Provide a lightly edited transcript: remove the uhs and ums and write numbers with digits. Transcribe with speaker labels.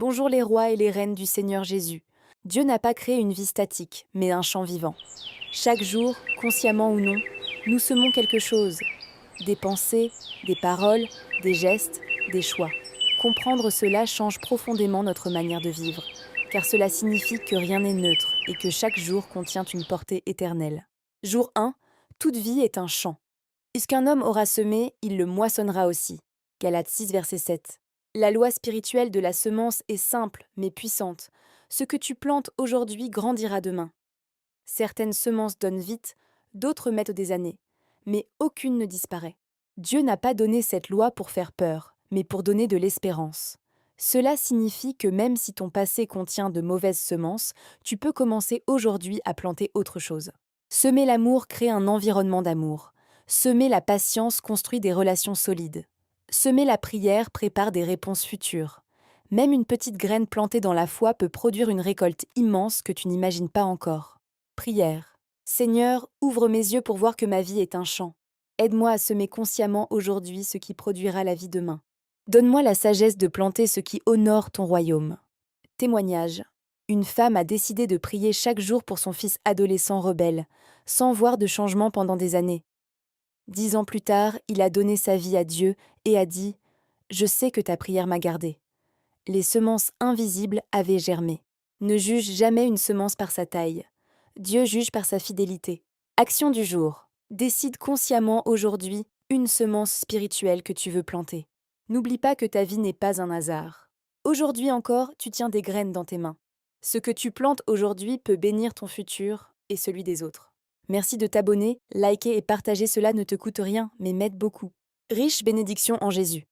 Speaker 1: Bonjour les rois et les reines du Seigneur Jésus. Dieu n'a pas créé une vie statique, mais un champ vivant. Chaque jour, consciemment ou non, nous semons quelque chose. Des pensées, des paroles, des gestes, des choix. Comprendre cela change profondément notre manière de vivre, car cela signifie que rien n'est neutre et que chaque jour contient une portée éternelle. Jour 1. Toute vie est un champ. Puisqu'un homme aura semé, il le moissonnera aussi. Galates 6, verset 7. La loi spirituelle de la semence est simple, mais puissante. Ce que tu plantes aujourd'hui grandira demain. Certaines semences donnent vite, d'autres mettent des années. Mais aucune ne disparaît. Dieu n'a pas donné cette loi pour faire peur, mais pour donner de l'espérance. Cela signifie que même si ton passé contient de mauvaises semences, tu peux commencer aujourd'hui à planter autre chose. Semer l'amour crée un environnement d'amour. Semer la patience construit des relations solides. Semer la prière prépare des réponses futures. Même une petite graine plantée dans la foi peut produire une récolte immense que tu n'imagines pas encore. Prière. Seigneur, ouvre mes yeux pour voir que ma vie est un champ. Aide-moi à semer consciemment aujourd'hui ce qui produira la vie demain. Donne-moi la sagesse de planter ce qui honore ton royaume. Témoignage. Une femme a décidé de prier chaque jour pour son fils adolescent rebelle, sans voir de changement pendant des années. 10 ans plus tard, il a donné sa vie à Dieu et a dit « Je sais que ta prière m'a gardé ». Les semences invisibles avaient germé. Ne juge jamais une semence par sa taille. Dieu juge par sa fidélité. Action du jour. Décide consciemment aujourd'hui une semence spirituelle que tu veux planter. N'oublie pas que ta vie n'est pas un hasard. Aujourd'hui encore, tu tiens des graines dans tes mains. Ce que tu plantes aujourd'hui peut bénir ton futur et celui des autres. Merci de t'abonner, liker et partager, cela ne te coûte rien, mais m'aide beaucoup. Riche bénédiction en Jésus.